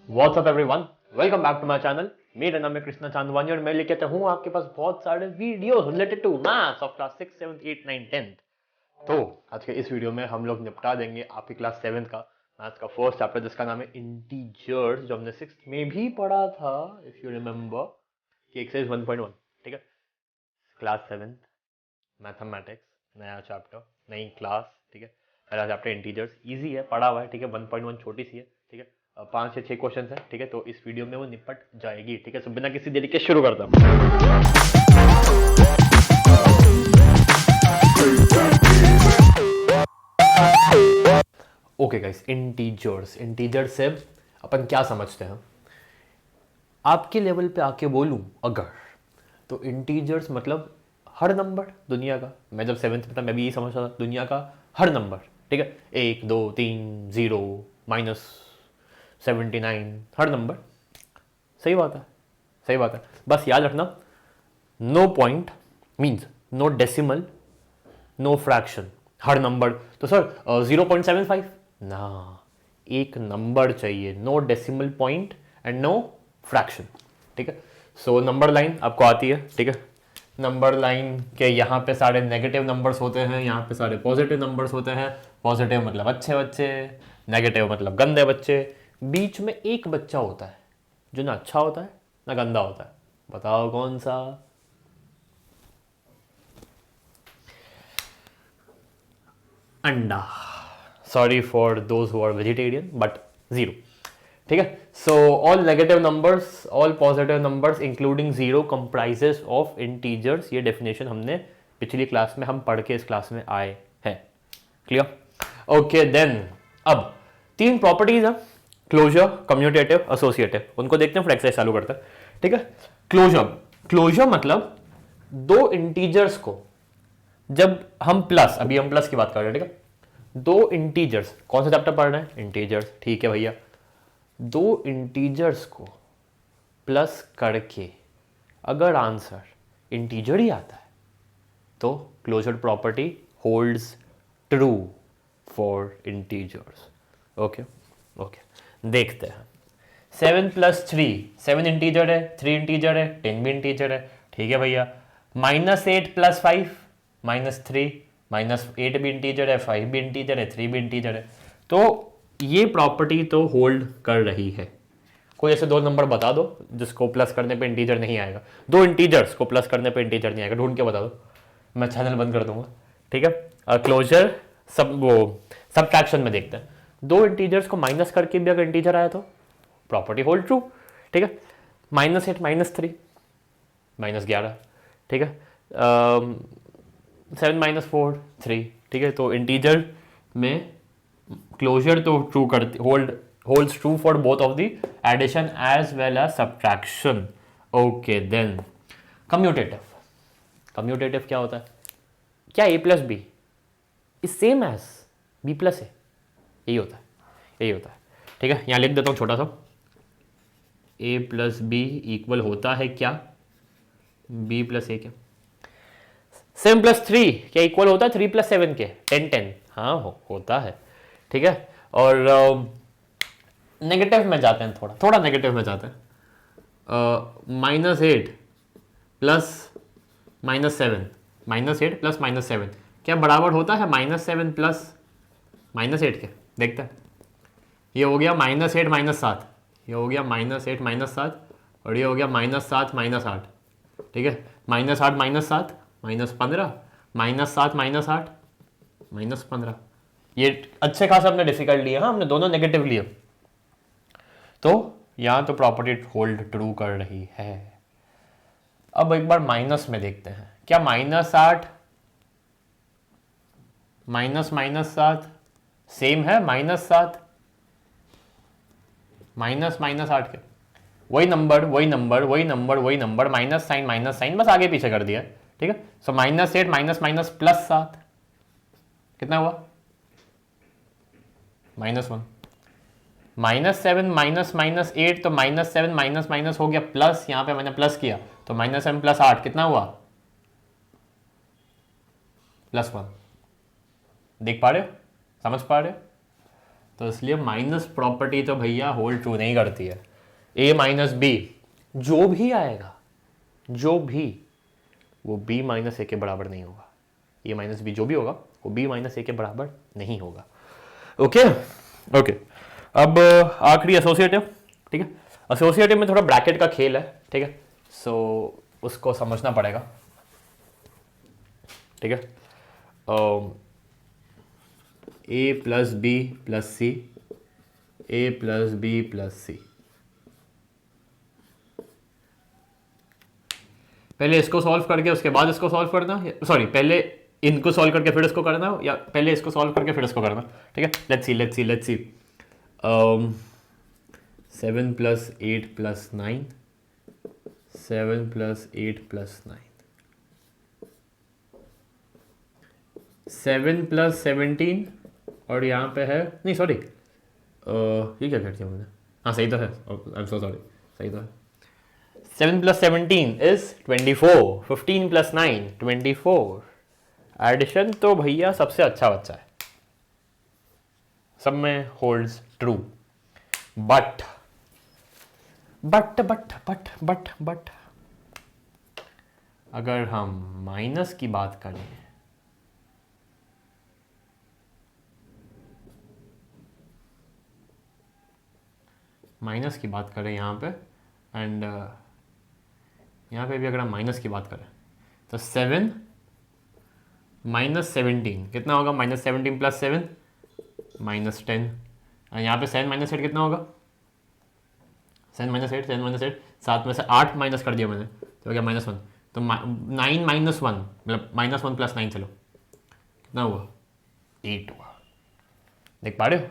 WhatsApp everyone, welcome back to my channel. मेरा नाम है कृष्णा चांदवानी और मैं लेके आता हूँ आपके पास बहुत सारे videos related to maths of class 6, 7, 8, 9, 10। तो आज के इस वीडियो में हम लोग निपटा देंगे आपकी क्लास 7 का मैथ्स का फर्स्ट चैप्टर जिसका नाम है इंटीजर्स, जो हमने 6th में भी पढ़ा था इफ यू रिमेंबर कि एक्सरसाइज 1.1। ठीक है, क्लास 7 मैथमेटिक्स, नया चैप्टर, नई क्लास। ठीक है, पहला चैप्टर इंटीजर्स इजी है, पढ़ा हुआ है। ठीक है, 1.1 छोटी सी है। ठीक है, 5 से 6 क्वेश्चन है। ठीक है, तो इस वीडियो में वो निपट जाएगी। ठीक है, तो बिना किसी देरी के शुरू करता हूँ। ओके गाइस, इंटीजर्स, इंटीजर से अपन क्या समझते हैं? आपके लेवल पे आके बोलूं अगर, तो इंटीजर्स मतलब हर नंबर दुनिया का। मैं जब 7th में था मैं भी यही समझता था, दुनिया का हर नंबर। ठीक है, 1, 2, 3, 0, -79, हर नंबर। सही बात है, सही बात है। बस याद रखना, no point means no decimal, no fraction, हर नंबर। तो सर 0.75 ना, एक नंबर चाहिए, no decimal point and no fraction. ठीक है, सो नंबर लाइन आपको आती है। ठीक है, नंबर लाइन के यहाँ पे सारे नेगेटिव नंबर्स होते हैं, यहाँ पे सारे पॉजिटिव नंबर्स होते हैं। पॉजिटिव मतलब अच्छे बच्चे, नेगेटिव मतलब गंदे बच्चे। बीच में एक बच्चा होता है जो ना अच्छा होता है ना गंदा होता है। बताओ कौन सा? अंडा। Sorry for those who are vegetarian, but zero. ठीक है, so all negative numbers, all positive numbers including zero comprises of integers. ये डेफिनेशन हमने पिछली क्लास में हम पढ़ के इस क्लास में आए हैं। क्लियर? ओके देन, अब 3 प्रॉपर्टीज हैं, क्लोजर, कम्यूटेटिव, एसोसिएटिव। उनको देखते हैं फिर एक्सरसाइज चालू करते हैं। ठीक है, क्लोजर, क्लोजर मतलब दो इंटीजर्स को जब हम प्लस, अभी हम प्लस की बात कर रहे हैं। ठीक है, दो इंटीजर्स, कौन सा चैप्टर पढ़ रहे हैं? इंटीजर्स। ठीक है भैया, दो इंटीजर्स को प्लस करके अगर आंसर इंटीजर ही आता है तो closure property holds true for integers. Okay okay, देखते हैं। 7+3, 7 इंटीजर है, 3 इंटीजर है, 10 भी इंटीजर है। ठीक है भैया, -8+5, -3, -8 भी इंटीजर है, 5 भी इंटीजर है, 3 भी इंटीजर है। तो ये प्रॉपर्टी तो होल्ड कर रही है। कोई ऐसे दो नंबर बता दो जिसको प्लस करने पे इंटीजर नहीं आएगा, दो इंटीजर्स को प्लस करने पे इंटीजर नहीं आएगा, ढूंढ के बता दो, मैं चैनल बंद कर दूंगा। ठीक है, क्लोजर सब वो सब्ट्रैक्शन में देखते हैं। दो इंटीजर्स को माइनस करके भी अगर इंटीजर आया तो प्रॉपर्टी होल्ड ट्रू। ठीक है, -8, -3, -11। ठीक है, 7 - 4, 3। ठीक है, तो इंटीजर में क्लोजर तो ट्रू करती, holds true for both of the addition as well as subtraction. Okay then, commutative. Commutative क्या होता है? क्या a+b is same as b+a? यही होता है, यही होता है। ठीक है, यहाँ लिख देता हूँ छोटा सा, a+b इक्वल होता है क्या? b+a क्या? 7+3 क्या इक्वल होता है 3+7 के? 10, हाँ होता है। ठीक है, और नेगेटिव में जाते हैं, थोड़ा थोड़ा नेगेटिव में जाते हैं। -8 प्लस -7, -8 प्लस -7 क्या बराबर होता है -7 प्लस -8 के? देखते हैं। ये हो गया -8 -7, ये हो गया -8 -7, और ये हो गया -7 -8। ठीक है, -8 -7 -15, -7 -8 -15। ये अच्छे खासा हमने डिफिकल्ट लिए, हाँ हमने दोनों नेगेटिव लिए, तो यहाँ तो प्रॉपर्टी होल्ड ट्रू कर रही है। अब एक बार माइनस में देखते हैं, क्या -8 -7 सेम है? -7 -8 के वही नंबर वही नंबर वही नंबर वही नंबर, माइनस साइन बस आगे पीछे कर दिया। ठीक है, सो -8 माइनस माइनस +7 कितना हुआ? -1। -7 -8 तो -7 माइनस माइनस हो गया प्लस, यहां पे मैंने प्लस किया तो -7 + 8 कितना हुआ? +1। देख पा रहे हो? समझ पा रहे हो? तो इसलिए माइनस प्रॉपर्टी तो भैया होल्ड ट्रू नहीं करती है। ए माइनस बी जो भी आएगा, जो भी, वो बी माइनस ए के बराबर नहीं होगा। ए माइनस बी जो भी होगा वो बी माइनस ए के बराबर नहीं होगा। ओके ओके, अब आखिरी एसोसिएटिव। ठीक है, एसोसिएटिव में थोड़ा ब्रैकेट का खेल है। ठीक है, सो उसको समझना पड़ेगा। ठीक है, ए प्लस बी प्लस सी, ए प्लस बी प्लस सी। पहले इसको सॉल्व करके उसके बाद इसको सॉल्व करना, सॉरी पहले इनको सॉल्व करके फिर इसको करना, या पहले इसको सॉल्व करके फिर इसको करना। ठीक है, let's C 7 plus 8 plus 9, 7 plus 8 plus 9, 7 plus 17, और यहाँ पे है, नहीं सॉरी ये क्या कर दिया मैंने, हाँ सही तो है, आई एम सो सॉरी, सही तो है। 7 प्लस 17 इज 24, 15 प्लस 9 24। एडिशन तो भैया सबसे अच्छा बच्चा है, सब में होल्ड्स ट्रू। बट अगर हम माइनस की बात करें, माइनस की बात करें यहाँ पे, एंड यहाँ पे भी अगर हम माइनस की बात करें तो 7 माइनस 17 कितना होगा, माइनस 17 प्लस 7 माइनस 10। यहाँ पे 7 माइनस 8 कितना होगा, 7 माइनस 8, 7 माइनस 8, 7 में से 8 माइनस कर दिया मैंने तो क्या माइनस 1, तो 9 माइनस 1 मतलब माइनस 1 प्लस 9, चलो कितना हुआ, 8 हुआ। देख पा रहे हो,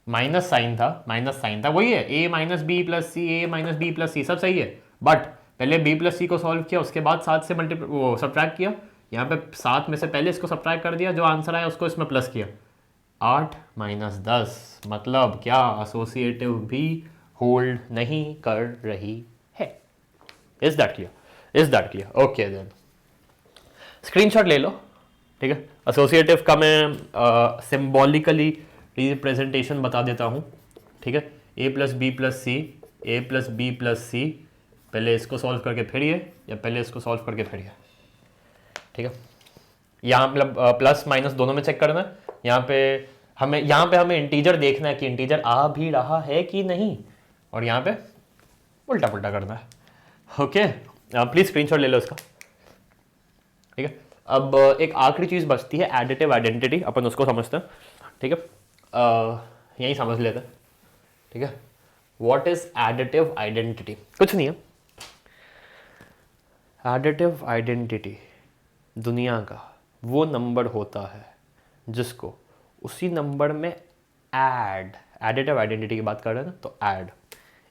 माइनस साइन था, वही है, ए माइनस बी प्लस सी, ए माइनस बी प्लस सी, सब सही है। बट पहले बी प्लस सी को सॉल्व किया, उसके बाद 7 से वो सब्ट्रैक्ट किया, यहाँ पे 7 में से पहले इसको सब्ट्रैक्ट कर दिया, जो आंसर आया उसको इसमें प्लस किया। 8 माइनस 10 मतलब क्या, एसोसिएटिव भी होल्ड नहीं कर रही है। Is that clear? Okay then screenshot ले लो। ठीक है, एसोसिएटिव का मैं सिंबॉलिकली रिप्रेजेंटेशन बता देता हूँ। ठीक है, ए प्लस बी प्लस सी, ए प्लस बी प्लस सी, पहले इसको सॉल्व करके फिर ये, या पहले इसको सॉल्व करके फिर ये। ठीक है, यहाँ मतलब प्लस माइनस दोनों में चेक करना है। यहाँ पे हमें इंटीजर देखना है कि इंटीजर आ भी रहा है कि नहीं, और यहाँ पे उल्टा पुल्टा करना है। ओके, प्लीज स्क्रीनशॉट ले लो इसका। ठीक है, अब एक आखिरी चीज बचती है, एडिटिव आइडेंटिटी, अपन उसको समझते हैं। ठीक है, यही समझ लेते हैं। ठीक है, व्हाट इज एडिटिव आइडेंटिटी? कुछ नहीं है, एडिटिव आइडेंटिटी दुनिया का वो नंबर होता है जिसको उसी नंबर में एडिटिव आइडेंटिटी की बात कर रहे हैं ना, तो ऐड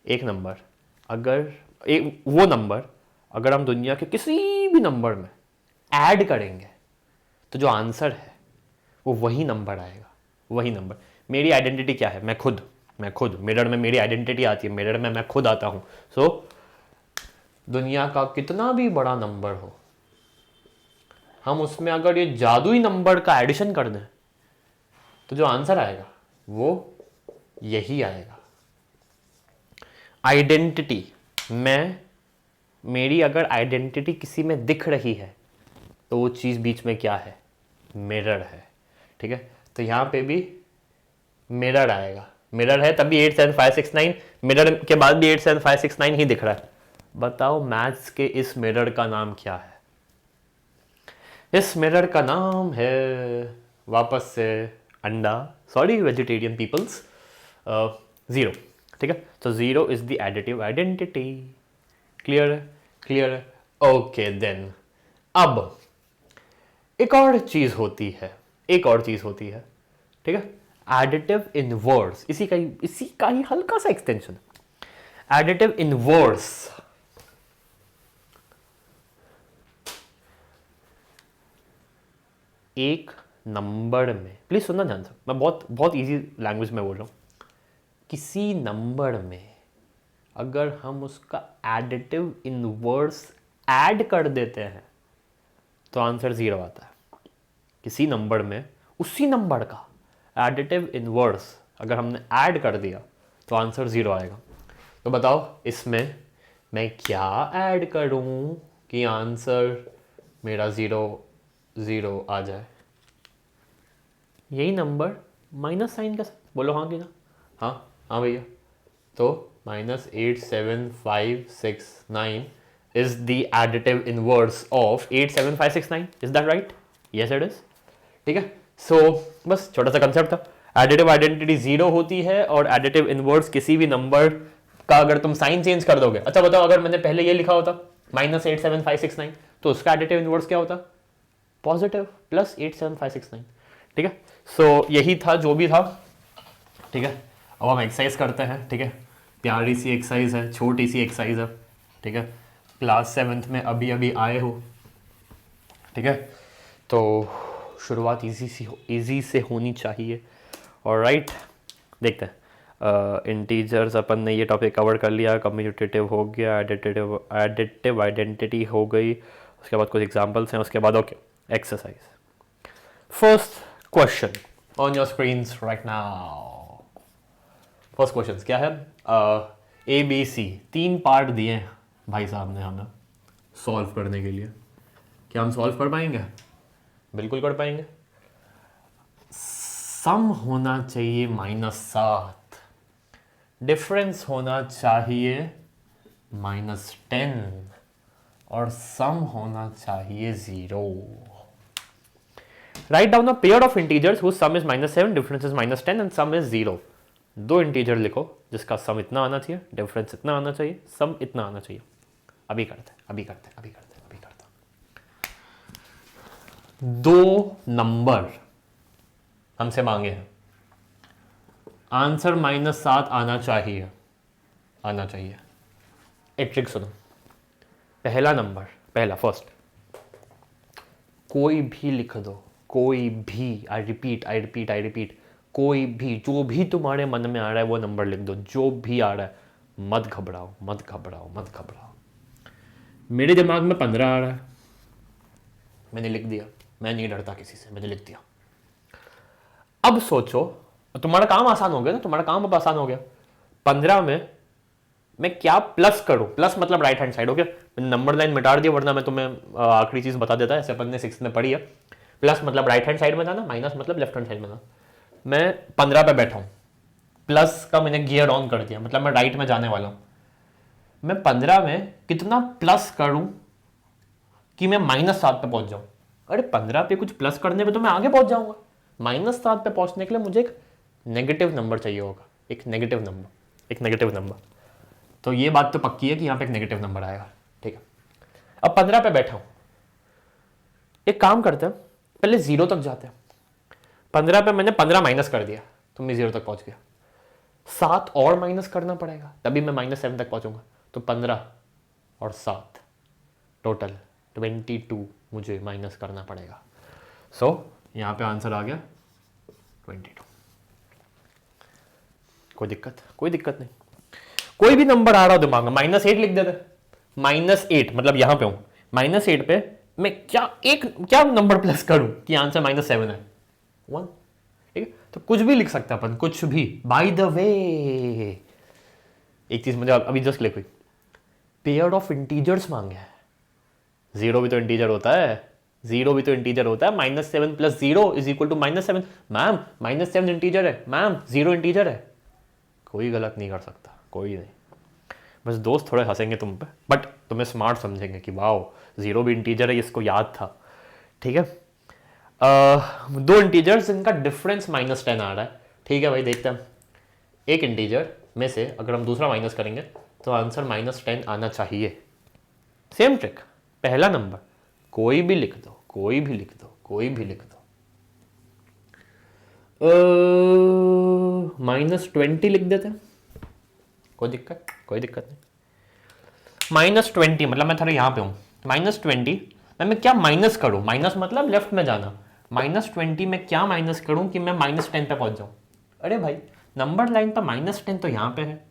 एक नंबर, वो नंबर अगर हम दुनिया के किसी भी नंबर में ऐड करेंगे तो जो आंसर है वो वही नंबर आएगा, वही नंबर। मेरी आइडेंटिटी क्या है, मैं खुद मिरर में मेरी आइडेंटिटी आती है, मिरर में मैं खुद आता हूँ। सो दुनिया का कितना भी बड़ा नंबर हो, हम उसमें अगर ये जादुई नंबर का एडिशन कर दें तो जो आंसर आएगा वो यही आएगा। आइडेंटिटी मेरी अगर आइडेंटिटी किसी में दिख रही है तो वो चीज़ बीच में क्या है, मिरर है। ठीक है, तो यहाँ पे भी मिरर आएगा, मिरर है तभी 87569, मिरर के बाद भी 87569 ही दिख रहा है। बताओ मैथ्स के इस मिरर का नाम क्या है? इस मिरर का नाम है वापस से अंडा, सॉरी वेजिटेरियन पीपल्स, जीरो। ठीक है, तो zero is the additive identity. Clear? Okay then अब एक और चीज होती है, ठीक है, एडिटिव इनवर्स, इसी का ही हल्का सा एक्सटेंशन। एडिटिव इनवर्स एक नंबर में, प्लीज सुनना ध्यान से, मैं बहुत इजी लैंग्वेज में बोल रहा हूं। किसी नंबर में अगर हम उसका एडिटिव इनवर्स ऐड कर देते हैं तो आंसर 0 आता है। किसी नंबर में उसी नंबर का एडिटिव इनवर्स अगर हमने ऐड कर दिया तो आंसर 0 आएगा। तो बताओ इसमें मैं क्या ऐड करूं कि आंसर मेरा 0 0 आ जाए? यही नंबर माइनस साइन के साथ, बोलो हाँ कि ना? हाँ हाँ भैया। तो -87569 is the additive inverse of 87569, is that right? Yes it is। ठीक है, सो बस छोटा सा कंसेप्ट था। एडिटिव आइडेंटिटी 0 होती है और एडिटिव इनवर्स किसी भी नंबर का अगर तुम साइन चेंज कर दोगे। अच्छा बताओ, अगर मैंने पहले ये लिखा होता -87569 तो उसका एडिटिव इनवर्स क्या होता? पॉजिटिव +87569। ठीक है, सो यही था जो भी था। ठीक है, अब हम एक्सरसाइज करते हैं। ठीक है, प्यारी सी एक्सरसाइज है, छोटी सी एक्सरसाइज है। ठीक है, क्लास 7th में अभी अभी आए हो। ठीक है, तो शुरुआत इजी से होनी चाहिए। ऑलराइट, देखते हैं। इंटीजर्स अपन ने ये टॉपिक कवर कर लिया, कम्यूटेटिव हो गया, एडिटिव आइडेंटिटी हो गई, उसके बाद कुछ एग्जांपल्स हैं, उसके बाद okay exercise. First question on your screens right now. First question क्या है? ABC 3 पार्ट दिए हैं भाई साहब ने हमें सॉल्व करने के लिए। क्या हम सॉल्व कर पाएंगे? बिल्कुल कर पाएंगे। सम होना चाहिए -7, डिफरेंस होना चाहिए -10 और सम होना चाहिए 0। Write down a pair of integers whose sum is -7, difference is -10 and sum is 0। दो इंटीजर लिखो जिसका सम इतना आना चाहिए, डिफरेंस इतना आना चाहिए, सम इतना आना चाहिए। अभी करते हैं। दो नंबर हमसे मांगे हैं, आंसर -7 आना चाहिए। एक ट्रिक सुनो। पहला नंबर, फर्स्ट, कोई भी लिख दो, कोई भी। आई रिपीट, कोई भी, जो भी तुम्हारे मन में आ रहा है वो नंबर लिख दो, जो भी आ रहा है। मत घबराओ। मेरे दिमाग में 15 आ रहा है, मैंने लिख दिया। मैं नहीं डरता किसी से, मैंने लिख दिया। अब सोचो, तुम्हारा काम आसान हो गया ना, तुम्हारा काम अब आसान हो गया। 15 में मैं क्या प्लस करूं? प्लस मतलब राइट हैंड साइड। ओके, मैंने नंबर लाइन मिटा दिया, वरना मैं तुम्हें आखिरी चीज बता देता है, ऐसे अपन ने 6th में पढ़ी है। प्लस मतलब राइट हैंड साइड में था ना, माइनस मतलब लेफ्ट हैंड साइड में था। मैं 15 पे बैठा हूं, प्लस का मैंने गियर ऑन कर दिया, मतलब मैं राइट में जाने वाला हूं। मैं 15 में कितना प्लस करूं कि मैं -7 पे पहुंच जाऊं? अरे 15 पे कुछ प्लस करने पे तो मैं आगे पहुंच जाऊंगा। -7 पे पहुंचने के लिए मुझे एक नेगेटिव नंबर चाहिए होगा, एक नेगेटिव नंबर। तो ये बात तो पक्की है कि यहां पे एक नेगेटिव नंबर आएगा। ठीक है, अब 15 पे बैठा हूं। एक काम करते हैं, पहले 0 तक जाते हैं। 15 पे मैंने 15 माइनस कर दिया तो मैं 0 तक पहुंच गया। 7 और माइनस करना पड़ेगा, तभी मैं -7 तक पहुंचूंगा। तो 15 और 7 टोटल 22 मुझे माइनस करना पड़ेगा। सो यहां पे आंसर आ गया 22। कोई दिक्कत नहीं। कोई भी नंबर आ रहा हो दिमाग में, -8 लिख देते। -8 मतलब यहां पे हूं, -8 पे मैं क्या नंबर प्लस करूं कि आंसर -7 है? 1। ठीक है, तो कुछ भी लिख सकते हैं अपन, कुछ भी। बाय द वे, एक चीज मुझे अभी जस्ट क्लिक हुई, पेयर ऑफ इंटीजर्स मांगे हैं। 0 भी तो इंटीजर होता है, -7 + 0 = -7। मैम -7 इंटीजर है, मैम 0 इंटीजर है। कोई गलत नहीं कर सकता, कोई नहीं। बस दोस्त थोड़े हंसेंगे तुम पे, बट तुम्हें स्मार्ट समझेंगे कि वाओ 0 भी इंटीजर है, इसको याद था। ठीक है, दो इंटीजर्स इनका डिफरेंस -10 आ रहा है। ठीक है भाई, देखते हैं। एक इंटीजर में से अगर हम दूसरा माइनस करेंगे तो आंसर -10 आना चाहिए। सेम ट्रिक, पहला नंबर कोई भी लिख दो, -20 लिख देते हैं। कोई दिक्कत नहीं। -20 मतलब मैं थोड़ा यहां पे हूं। -20 मैं क्या माइनस करूं? माइनस मतलब लेफ्ट में जाना। -20 में क्या माइनस करूं कि मैं -10 पे पहुंच जाऊं? अरे भाई, नंबर लाइन पर -10 तो यहां पे है,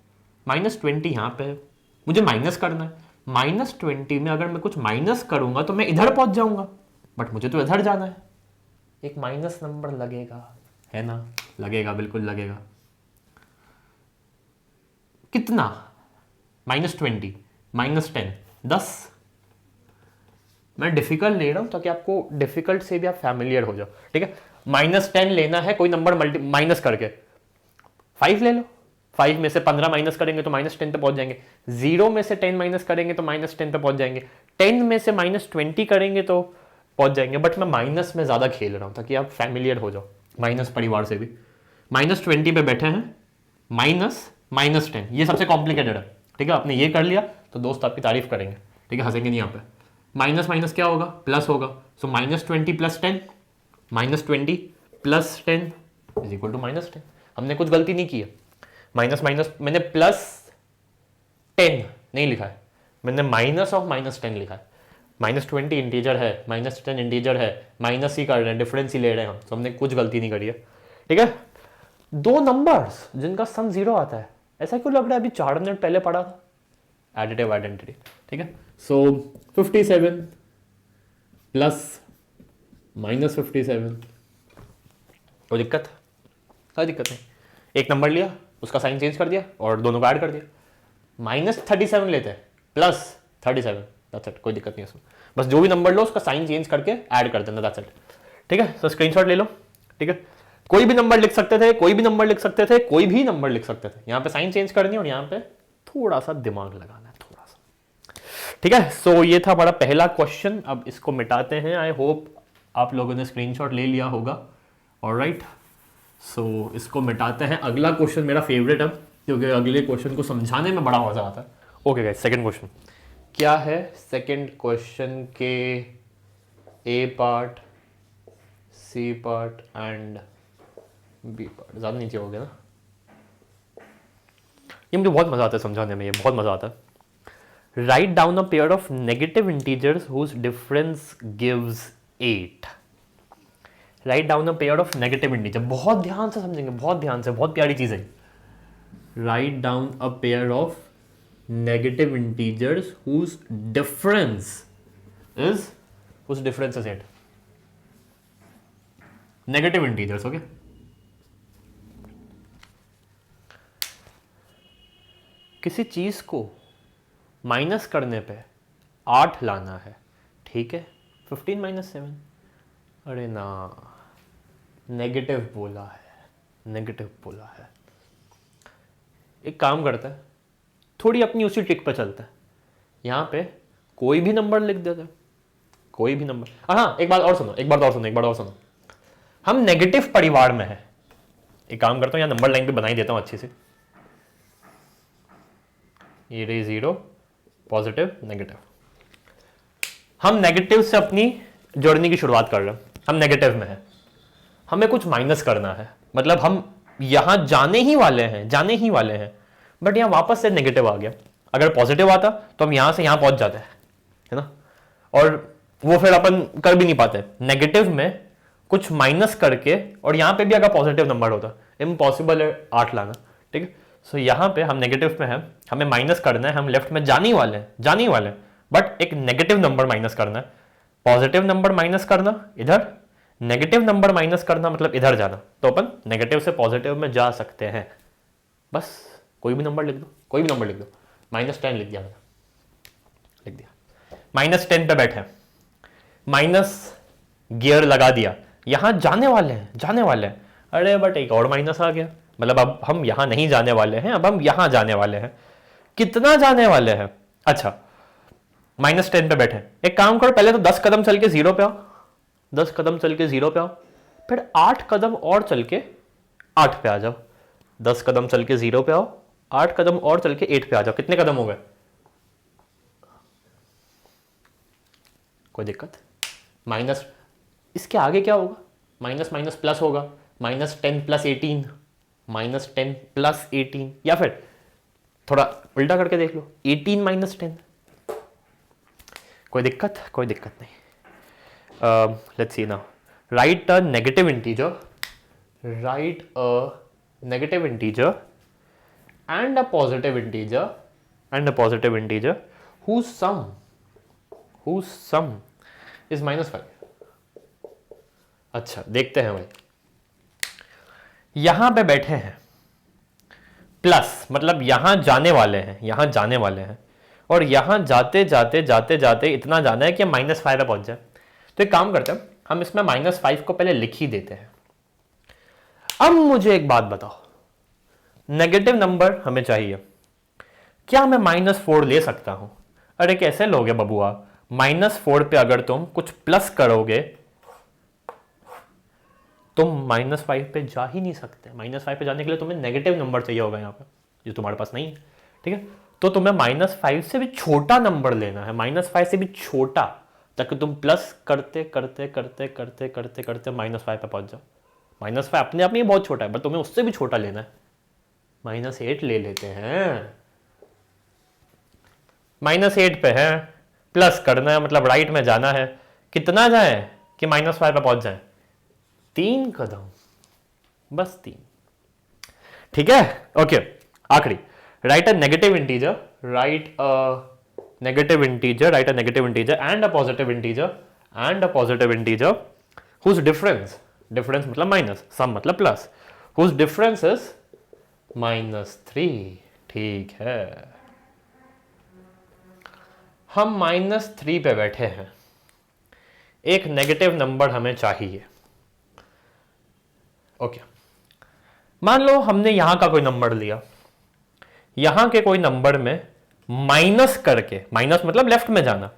-20 यहां पे है, मुझे माइनस करना है। -20 में अगर मैं कुछ माइनस करूंगा तो मैं इधर पहुंच जाऊंगा, बट मुझे तो इधर जाना है। एक माइनस नंबर लगेगा, है ना? लगेगा, बिल्कुल लगेगा। कितना, -20 -10 10। मैं डिफिकल्ट ले रहा हूं ताकि आपको डिफिकल्ट से भी आप फैमिलियर हो जाओ, ठीक है। -10 लेना है, कोई नंबर माइनस करके 5 ले लो, 5 में से 15 माइनस करेंगे तो -10 पे पहुंच जाएंगे, 0 में से 10 माइनस करेंगे तो -10 पे पहुंच जाएंगे, 10 में से -20 करेंगे तो पहुंच जाएंगे। बट मैं माइनस में ज़्यादा खेल रहा हूं ताकि आप फैमिलियर हो जाओ माइनस परिवार से भी। -20 पे बैठे हैं, -10, ये सबसे कॉम्प्लिकेटेड है, ठीक है। आपने ये कर लिया तो दोस्त आपकी तारीफ करेंगे, ठीक है, हंसेंगे नहीं यहाँ पे। माइनस माइनस क्या होगा, प्लस होगा। सो -20 + 10, -20 + 10 इज इक्वल टू -10। हमने कुछ गलती नहीं की है। माइनस माइनस मैंने +10 नहीं लिखा है, मैंने -10 लिखा है। -20 इंटीजर है, -10 इंटीजर है, माइनस ही कर रहे हैं, डिफरेंस ही ले रहे हैं हम, तो हमने कुछ गलती नहीं करी है, ठीक है। दो नंबर्स जिनका सम 0 आता है, ऐसा क्यों लग रहा है अभी 4 मिनट पहले पढ़ा था, एडिटिव आइडेंटिटी, ठीक है। सो 57 प्लस -57, कोई दिक्कत, कोई दिक्कत नहीं। एक नंबर लिया, उसका साइन चेंज कर दिया और दोनों को ऐड कर दिया। -37 लेते हैं, +37, दैट्स इट, कोई दिक्कत नहीं है उसमें। बस जो भी नंबर लो उसका साइन चेंज करके ऐड कर देना, दैट्स इट, ठीक है। तो स्क्रीनशॉट ले लो, ठीक है। कोई भी नंबर लिख सकते थे, कोई भी नंबर लिख सकते थे, कोई भी नंबर लिख सकते थे। यहाँ पे साइन चेंज करनी है और यहाँ पे थोड़ा सा दिमाग लगाना है, थोड़ा सा, ठीक है। सो ये था हमारा पहला क्वेश्चन, अब इसको मिटाते हैं। आई होप आप लोगों ने स्क्रीनशॉट ले लिया होगा, ऑलराइट। सो इसको मिटाते हैं। अगला क्वेश्चन मेरा फेवरेट है क्योंकि अगले क्वेश्चन को समझाने में बड़ा मजा आता है। ओके गाइस, सेकंड क्वेश्चन क्या है। सेकंड क्वेश्चन के A part, C part and B part, ज़्यादा नीचे हो गया ना, ये मुझे बहुत मज़ा आता है समझाने में, ये बहुत मज़ा आता है। Write down a pair of negative integers whose difference gives 8। Write down a pair of negative integer, बहुत ध्यान से समझेंगे, बहुत ध्यान से, बहुत प्यारी चीज़ है। Write down a pair of negative integers whose difference is 8। Negative integers, okay. किसी चीज को माइनस करने पे 8 लाना है, ठीक है। 15 - 7, अरे ना, नेगेटिव बोला है, नेगेटिव बोला है। एक काम करता है, थोड़ी अपनी उसी ट्रिक पे चलता है। यहाँ पे कोई भी नंबर लिख देते हैं, कोई भी नंबर। हाँ, एक बात और सुनो, एक बार और सुनो। हम नेगेटिव परिवार में है। एक काम करता हूँ, यहाँ नंबर लाइन पे बनाई देता हूँ अच्छी से। ये रही 0, पॉजिटिव, नेगेटिव। हम नेगेटिव से अपनी जर्नी की शुरुआत कर रहे हैं, हम नेगेटिव में हैं, हमें कुछ माइनस करना है, मतलब हम यहां जाने ही वाले हैं, बट यहां वापस से नेगेटिव आ गया। अगर पॉजिटिव आता तो हम यहां से यहां पहुंच जाते हैं, है ना। और वो फिर अपन कर भी नहीं पाते। नेगेटिव में कुछ माइनस करके, और यहां पे भी अगर पॉजिटिव नंबर होता, इम्पॉसिबल है 8 लाना, ठीक है। सो यहाँ पे हम नेगेटिव में हैं, हमें माइनस करना है, हम लेफ्ट में जाने ही वाले हैं, बट एक नेगेटिव नंबर माइनस करना है। पॉजिटिव नंबर माइनस करना इधर, नेगेटिव नंबर माइनस करना मतलब इधर जाना। तो अपन नेगेटिव से पॉजिटिव में जा सकते हैं। बस कोई भी नंबर लिख दो, कोई भी नंबर लिख दो। -10 लिख दिया मैंने, लिख दिया। -10 पे बैठे, माइनस गियर लगा दिया, यहां जाने वाले हैं। अरे बट एक और माइनस आ गया, मतलब अब हम यहां नहीं जाने वाले हैं, अब हम यहां जाने वाले हैं। कितना जाने वाले हैं, अच्छा -10 पे बैठे। एक काम करो, पहले तो 10 कदम चल के 0 पे आओ, 10 कदम चल के 0 पे आओ, फिर 8 कदम और चल के 8 पे आ जाओ। 10 कदम चल के 0 पे आओ, 8 कदम और चल के 8 पे आ जाओ। कितने कदम हो गए, कोई दिक्कत। माइनस, इसके आगे क्या होगा, माइनस माइनस प्लस होगा, -10 + 18, -10 + 18, या फिर थोड़ा उल्टा करके देख लो, 18 - 10। कोई दिक्कत नहीं। Let's see now, right a negative integer and a positive integer whose sum is -5। अच्छा देखते हैं भाई, यहां पे बैठे हैं, प्लस मतलब यहां जाने वाले हैं, यहां जाने वाले हैं, और यहां जाते जाते जाते जाते इतना जाना है कि -5 पे पहुंच जाए। तो एक काम करते हैं, हम इसमें -5 को पहले लिख ही देते हैं। अब मुझे एक बात बताओ, नेगेटिव नंबर हमें चाहिए, क्या मैं -4 ले सकता हूं? अरे कैसे लोगे बबुआ, -4 पे अगर तुम कुछ प्लस करोगे तुम -5 पे जा ही नहीं सकते। -5 पे जाने के लिए तुम्हें नेगेटिव नंबर चाहिए होगा यहाँ पे, जो तुम्हारे पास नहीं है। ठीक है, तो तुम्हें -5 से भी छोटा नंबर लेना है, -5 से भी छोटा, ताकि तुम प्लस करते करते करते करते करते करते -5 पे पहुंच जाओ। -5 अपने आप में बहुत छोटा है, बट तुम्हें उससे भी छोटा लेना है। -8 ले लेते हैं, -8 पे है, प्लस करना है, मतलब राइट में जाना है। कितना जाए कि -5 पे पहुंच जाए? 3 कदम, बस 3। ठीक है, ओके। आखिरी, write a negative integer, write a negative integer, write a negative integer and a positive integer, and a positive integer whose difference, difference मतलब माइनस, सम मतलब प्लस, हुज डिफरेंस इज -3। ठीक है, हम -3 पे बैठे हैं, एक नेगेटिव नंबर हमें चाहिए। ओके, मान लो हमने यहां का कोई नंबर लिया, यहां के कोई नंबर में माइनस करके, माइनस मतलब लेफ्ट में जाना,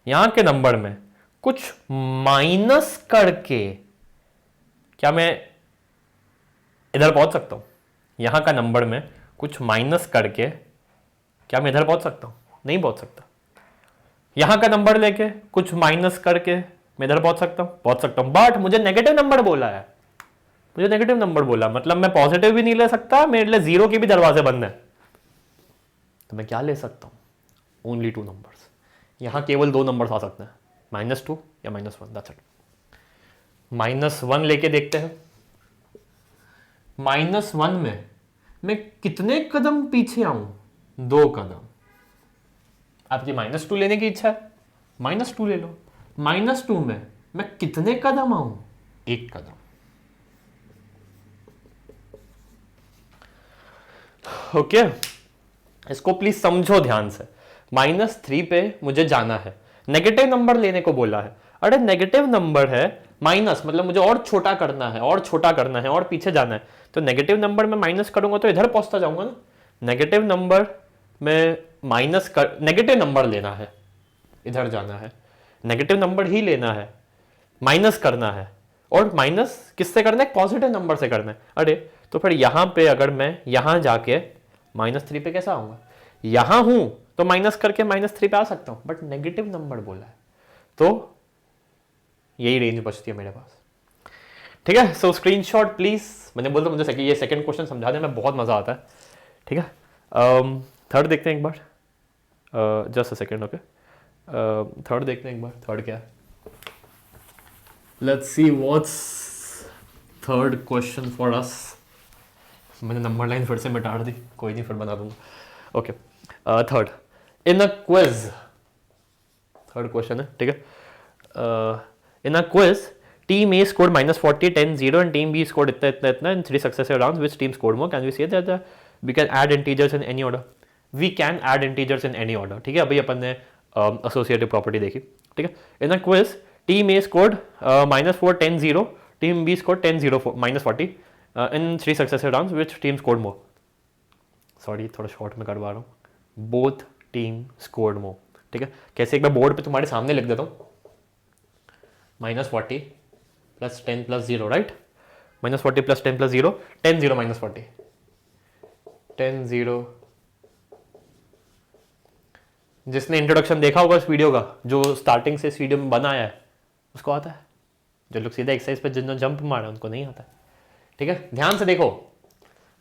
यहां के नंबर में कुछ माइनस करके क्या मैं इधर पहुंच सकता हूं? यहां का नंबर में कुछ माइनस करके क्या मैं इधर पहुंच सकता हूं? नहीं पहुंच सकता। यहां का नंबर लेके कुछ माइनस करके मैं इधर पहुंच सकता हूं? पहुंच सकता हूं, बट मुझे नेगेटिव नंबर बोला है, मुझे नेगेटिव नंबर बोला, मतलब मैं पॉजिटिव भी नहीं ले सकता, मेरे लिए 0 के भी दरवाजे बंद है। तो मैं क्या ले सकता हूं? Only 2 numbers. यहां केवल 2 नंबर्स आ सकते हैं, -2 या -1, दैट्स इट। -1 लेके देखते हैं, -1 में मैं कितने कदम पीछे आऊं? 2 कदम। आपकी -2 लेने की इच्छा है, -2 ले लो। -2 में मैं कितने कदम आऊं? 1 कदम। ओके, इसको प्लीज समझो ध्यान से। -3 पे मुझे जाना है, नेगेटिव नंबर लेने को बोला है। अरे नेगेटिव नंबर है, माइनस मतलब मुझे और छोटा करना है, और छोटा करना है, और पीछे जाना है, तो नेगेटिव नंबर में माइनस करूंगा तो इधर पहुंचता जाऊंगा ना। नेगेटिव नंबर में माइनस कर, नेगेटिव नंबर लेना है, इधर जाना है, नेगेटिव नंबर ही लेना है, माइनस करना है, और माइनस किससे करना है? पॉजिटिव नंबर से करना है। अरे तो फिर यहां पे अगर मैं यहां जाके -3 पे कैसा आऊंगा? यहां हूं तो माइनस करके -3 पे आ सकता हूं, बट नेगेटिव नंबर बोला है, तो यही रेंज बचती है मेरे पास। ठीक है, सो स्क्रीनशॉट प्लीज। मैंने बोलता मुझे ये सेकंड क्वेश्चन समझाने में बहुत मजा आता है। ठीक है, थर्ड देखते हैं एक बार, just a second. Okay, third देखते हैं एक बार, थर्ड क्या है? Let's see what's third question for us. मैंने नंबर लाइन फिर से मिटा दी, कोई नहीं फिर बना दूंगा। Okay, third, in a quiz, third question है। ठीक है, in a quiz team A scored -40, 10, 0 and team B scored इतना इतना इतना in 3 successive rounds. Which team scored more? Can we say that we can add integers in any order? We can add integers in any order. ठीक है, अभी अपन ने associative property देखी। ठीक है, in a quiz team A scored -4, 10, 0, team B scored 10, 0, -40 in 3 successive rounds. Which team scored more? Sorry थोड़ा short में करवा रहा हूँ, बोथ टीम स्कोर्ड मोर। ठीक है, कैसे एक बार बोर्ड पे तुम्हारे सामने लिख देता हूँ, -40 + 10 + 0, राइट? -40 + 10 + 0, 10, 0, -40, 10, 0। जिसने इंट्रोडक्शन देखा होगा इस वीडियो का, जो स्टार्टिंग से इस वीडियो में बना आया है, उसको आता है। जो लोग सीधा एक्सरसाइज पे जिन्होंने जंप मारा उनको नहीं आता। ठीक है, ध्यान से देखो,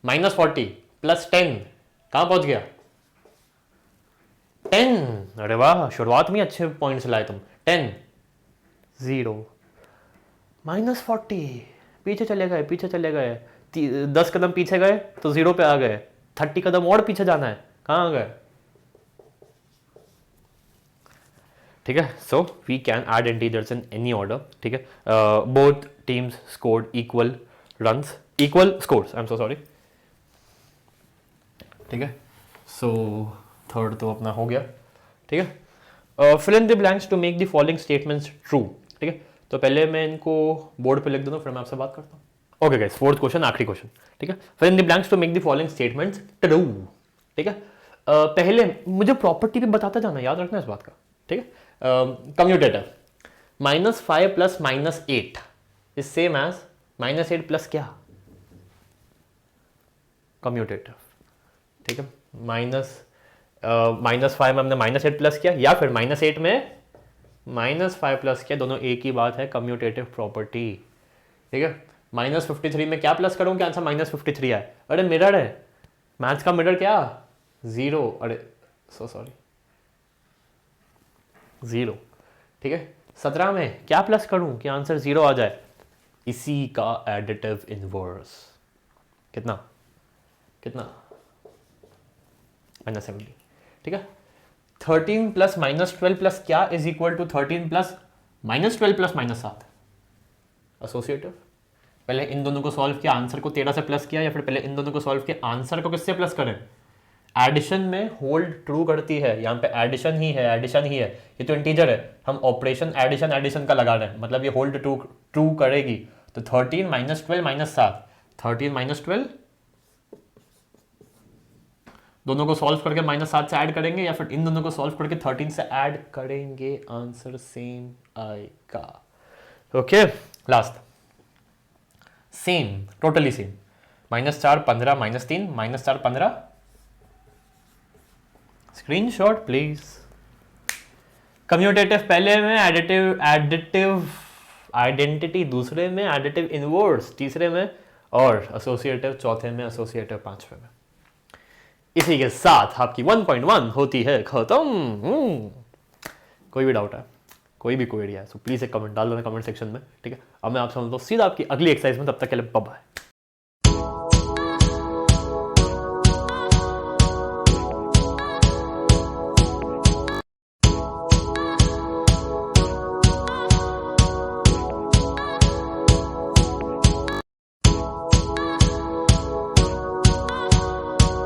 -40 + 10 कहां पहुंच गया? 10। अरे वाह, शुरुआत में अच्छे पॉइंट्स लाए तुम। 10, 0, -40, पीछे चले गए, पीछे चले गए, 10 कदम पीछे गए तो 0 पे आ गए, 30 कदम और पीछे जाना है, कहां आ गए? ठीक है, so we can add integers in any order. ठीक है, both teams scored equal runs, equal scores, I am so sorry, ठीक है, सो थर्ड तो अपना हो गया, ठीक है। Fill in the blanks to make the following statements true, ठीक है। तो पहले मैं इनको बोर्ड पे लिख देता हूँ, फिर मैं आपसे बात करता हूँ। ओके गाइस, फोर्थ क्वेश्चन, आखिरी क्वेश्चन, ठीक है। Fill in the blanks to make the following statements true, ठीक है। पहले मुझे प्रॉपर्टी भी बताता जाना, याद रखना इस बात का, ठीक है। Commutator -5 plus -8 is same as -8 plus क्या, कम्यूटेटिव, ठीक है। -5 में हमने -8 प्लस किया, या फिर -8 में -5 प्लस किया, दोनों एक ही बात है, कम्यूटेटिव प्रॉपर्टी, ठीक है। -53 में क्या प्लस करूं कि आंसर -53 आए, अरे मिरर है, मैथ्स का मिरर क्या, 0, अरे सो सॉरी 0, ठीक है। 17 में क्या प्लस करूं कि आंसर 0 आ जाए, इसी का एडिटिव इनवर्स, कितना कितना -70, ठीक है। 13 प्लस -12 प्लस क्या is equal to 13 plus -12 plus -7, associative. पहले इन दोनों को सॉल्व किया, आंसर को 13 से प्लस किया, या फिर पहले इन दोनों को सॉल्व किया, आंसर को किससे प्लस करें, एडिशन में होल्ड ट्रू करती है, यहाँ पे एडिशन ही है, एडिशन ही है, ये तो इंटीजर है, हम ऑपरेशन एडिशन का लगा रहे हैं, मतलब ये होल्ड ट्रू करेगी। तो 13 -12 -7, 13 -12 दोनों को सॉल्व करके -7 से ऐड करेंगे, या फिर इन दोनों को सॉल्व करके 13 से ऐड करेंगे, आंसर सेम आएगा। Okay, last sem, totally same, -4 15 -3 -4 15, screenshot please. Commutative पहले में, एडिटिव आइडेंटिटी दूसरे में, एडिटिव इनवर्स तीसरे में, और एसोसिएटिव चौथे में, एसोसिएटिव पांचवे में। इसी के साथ आपकी 1.1 होती है खत्म। कोई भी डाउट है, कोई भी क्वेरी है, सो प्लीज एक कमेंट डाल दो कमेंट सेक्शन में, ठीक है। अब मैं आपसे मिलता हूँ सीधा आपकी अगली एक्सरसाइज में, तब तक के लिए बाय बाय।